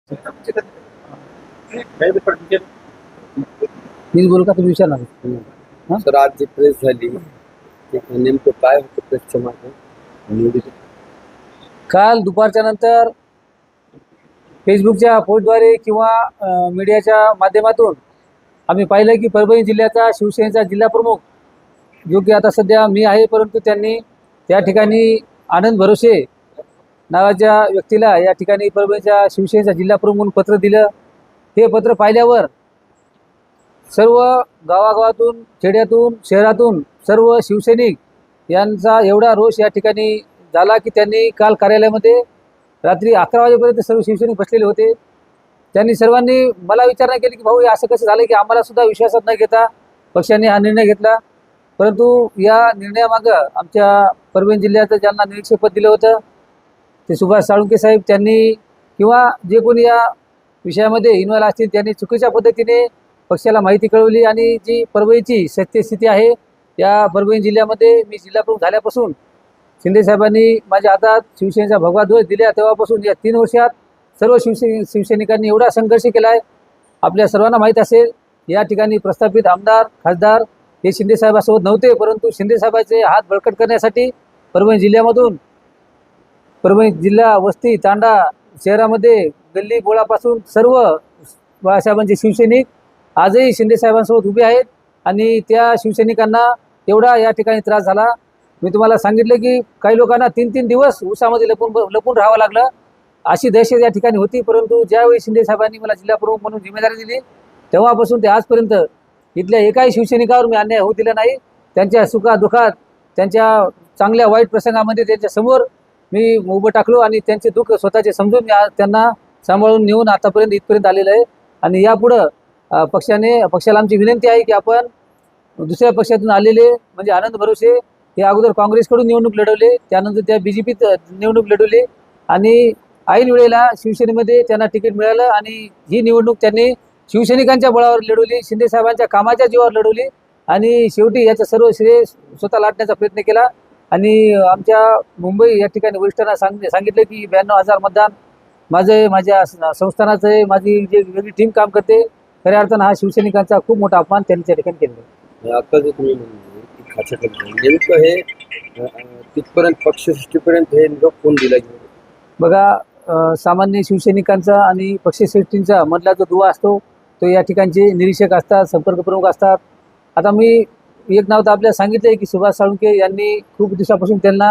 मीच बोलू का तुम्ही विचारणार? हा? सर आज जी प्रेस झाली ते नेमकं काय होतं प्रेसच्या मागे? काल दुपारच्या नंतर फेसबुकच्या पोस्टद्वारे किंवा मीडियाच्या माध्यमातून आम्ही पाहिलं की परभणी जिल्ह्याचा शिवसेनेचा जिल्हा प्रमुख जो की आता सध्या मी आहे, परंतु त्यांनी त्या ठिकाणी आनंद भरोसे नावाच्या व्यक्तीला या ठिकाणी परभणीच्या शिवसेनेचा जिल्हा प्रमुख म्हणून पत्र दिलं. हे पत्र पाहिल्यावर सर्व गावागावातून, खेड्यातून, शहरातून सर्व शिवसैनिक यांचा एवढा रोष या ठिकाणी झाला की त्यांनी काल कार्यालयामध्ये रात्री 11 वाजेपर्यंत सर्व शिवसैनिक बसलेले होते. त्यांनी सर्वांनी मला विचारणा केली की भाऊ हे असं कसं झालं की आम्हाला सुद्धा विश्वासात न घेता पक्षाने हा निर्णय घेतला. परंतु या निर्णयामागं आमच्या परभणी जिल्ह्याचं ज्यांना निरीक्षकपद दिलं होतं ते सुभाष साळुंखे साहेब, त्यांनी किंवा जे कोणी या विषयामध्ये इन्व्हॉल्व असतील त्यांनी चुकीच्या पद्धतीने पक्षाला माहिती कळवली आणि जी परभणीची सत्यस्थिती आहे, या परभणी जिल्ह्यामध्ये मी जिल्हाप्रमुख झाल्यापासून शिंदे साहेबांनी माझ्या हातात शिवसेनेचा भगवा ध्वज दिला तेव्हापासून या 3 वर्षात सर्व शिवसैनिकांनी एवढा संघर्ष केला आहे. आपल्या सर्वांना माहीत असेल या ठिकाणी प्रस्थापित आमदार खासदार हे शिंदे साहेबांसोबत नव्हते, परंतु शिंदे साहेबांचे हात बळकट करण्यासाठी परभणी जिल्ह्यामधून परभणी जिल्हा वस्ती तांडा शहरामध्ये गल्ली बोळापासून सर्व बाळासाहेबांचे शिवसैनिक आजही शिंदे साहेबांसोबत उभे आहेत आणि त्या शिवसैनिकांना एवढा या ठिकाणी त्रास झाला. मी तुम्हाला सांगितलं की काही लोकांना 3-3 दिवस उसामध्ये लपून राहावं लागलं, अशी दहशत या ठिकाणी होती. परंतु ज्यावेळी शिंदे साहेबांनी मला जिल्हा प्रमुख म्हणून जिम्मेदारी दिली तेव्हापासून ते आजपर्यंत इथल्या एकाही शिवसैनिकावर मी अन्याय होऊ दिला नाही. त्यांच्या सुखादुखात, त्यांच्या चांगल्या वाईट प्रसंगामध्ये त्यांच्यासमोर मी उभं टाकलो आणि त्यांचे दुःख स्वतःचे समजून मी त्यांना सांभाळून नेऊन आतापर्यंत इथपर्यंत आलेलं आहे. आणि यापुढं पक्षाला आमची विनंती आहे की आपण दुसऱ्या पक्षातून आलेले म्हणजे आनंद भरोसे हे अगोदर काँग्रेसकडून निवडणूक लढवले, त्यानंतर त्या BJPत निवडणूक लढवली आणि ऐन वेळेला शिवसेनेमध्ये त्यांना तिकीट मिळालं आणि ही निवडणूक त्यांनी शिवसैनिकांच्या बळावर लढवली, शिंदे साहेबांच्या कामाच्या जीवावर लढवली आणि शेवटी याचं सर्व श्रेय स्वतः लाटण्याचा प्रयत्न केला. आणि आमच्या मुंबई या ठिकाणी वरिष्ठांना सांगितलं की 92,000 मतदान माझं आहे, माझ्या संस्थानाचं आहे, माझी जे वेगळी टीम काम करते. खऱ्या अर्थानं हा शिवसैनिकांचा खूप मोठा अपमान त्यांनी त्या ठिकाणी केलेला. आता जे तुम्ही म्हणले की खाचेकर नेमकं हे तिथपर्यंत पक्षसृष्टीपर्यंत हे निरोप कोण दिला गेला? बघा, सामान्य शिवसैनिकांचा आणि पक्षश्रेष्ठींचा मधला जो दुवा असतो तो या ठिकाणचे निरीक्षक असतात, संपर्क प्रमुख असतात. आता मी एक नाव तर आपल्याला सांगितलं आहे की सुभाष साळुंखे यांनी खूप दिवसापासून त्यांना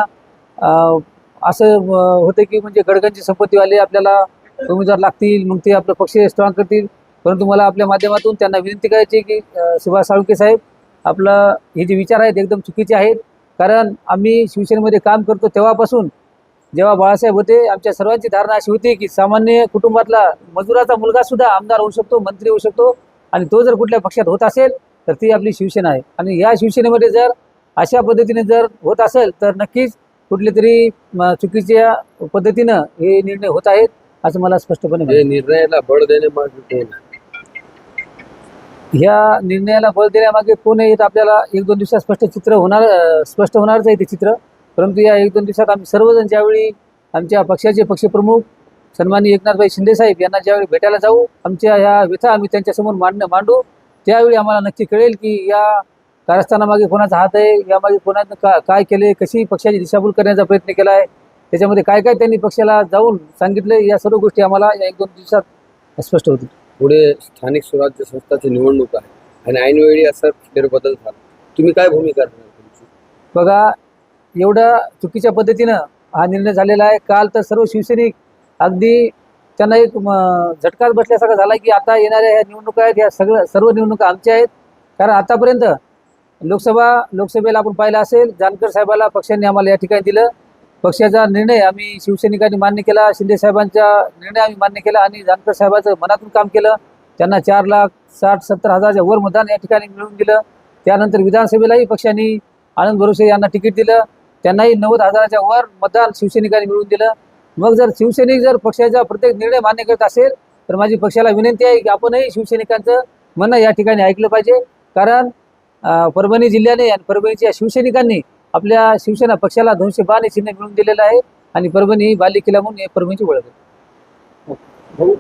असं होतं की म्हणजे गडगंज संपत्तीवाले आपल्याला उमेदवार लागतील, मग ते आपलं पक्ष स्ट्रॉंग करतील. परंतु मला आपल्या माध्यमातून त्यांना विनंती करायची की सुभाष साळुंखे साहेब, आपलं हे जे विचार आहेत एकदम चुकीचे आहेत. कारण आम्ही शिवसेनेमध्ये काम करतो तेव्हापासून जेव्हा बाळासाहेब होते आमच्या सर्वांची धारणा अशी होती की सामान्य कुटुंबातला मजुराचा मुलगा सुद्धा आमदार होऊ शकतो, मंत्री होऊ शकतो आणि तो जर कुठल्या पक्षात होत असेल तर ती आपली शिवसेना आहे. आणि या शिवसेनेमध्ये जर अशा पद्धतीने जर होत असेल तर नक्कीच कुठले तरी चुकीच्या पद्धतीनं हे निर्णय होत आहेत असं मला स्पष्टपणे हे निर्णयाला बळ देण्यामागे कोण? ह्या निर्णयाला बळ देण्यामागे कोण आहे तर आपल्याला 1-2 दिवसात स्पष्ट होणारच आहे ते चित्र. परंतु या 1-2 दिवसात आम्ही सर्वजण ज्यावेळी आमच्या पक्षाचे पक्षप्रमुख सन्माननीय एकनाथभाई शिंदे साहेब यांना ज्यावेळी भेटायला जाऊ, आमच्या ह्या व्यथा आम्ही त्यांच्यासमोर मांडू, त्यावेळी आम्हाला नक्की कळेल की या कारस्थानामागे कोणाचा हात आहे, यामागे कोणानं काय केले, कशी पक्षाची दिशाभूल करण्याचा प्रयत्न केला आहे, त्याच्यामध्ये काय काय त्यांनी पक्षाला जाऊन सांगितलं, या सर्व गोष्टी आम्हाला या 1-2 दिवसात स्पष्ट होतील. पुढे स्थानिक स्वराज्य संस्थाची निवडणूक आहे आणि ऐनवेळी असा फेरबदल झाला, तुम्ही काय भूमिका करणार तुमची? बघा, एवढ्या चुकीच्या पद्धतीनं हा निर्णय झालेला आहे. काल तर सर्व शिवसैनिक अगदी त्यांना एक झटकाच बसल्यासारखा झाला की आता येणाऱ्या ह्या निवडणुका आहेत, ह्या सर्व निवडणुका आमच्या आहेत. कारण आतापर्यंत लोकसभेला आपण पाहिलं असेल, जानकर साहेबाला पक्षांनी आम्हाला या ठिकाणी दिलं. पक्षाचा निर्णय आम्ही शिवसैनिकांनी मान्य केला, शिंदे साहेबांचा निर्णय आम्ही मान्य केला आणि जानकर साहेबांचं मनातून काम केलं. त्यांना 4,60,70,000च्या वर मतदान या ठिकाणी मिळवून दिलं. त्यानंतर विधानसभेलाही पक्षांनी आनंद भरोसे यांना तिकीट दिलं, त्यांनाही 90,000च्या वर मतदान शिवसैनिकांनी मिळवून दिलं. मग जर शिवसैनिक जर पक्षाचा प्रत्येक निर्णय मान्य करत असेल तर माझी पक्षाला विनंती आहे की आपणही शिवसैनिकांचं म्हणणं या ठिकाणी ऐकलं पाहिजे. कारण परभणी जिल्ह्याने आणि परभणीच्या शिवसैनिकांनी आपल्या शिवसेना पक्षाला 212 चिन्ह मिळवून दिलेलं आहे आणि परभणी ही बालेकिल्ला म्हणून परभणीची ओळख आहे. भाऊ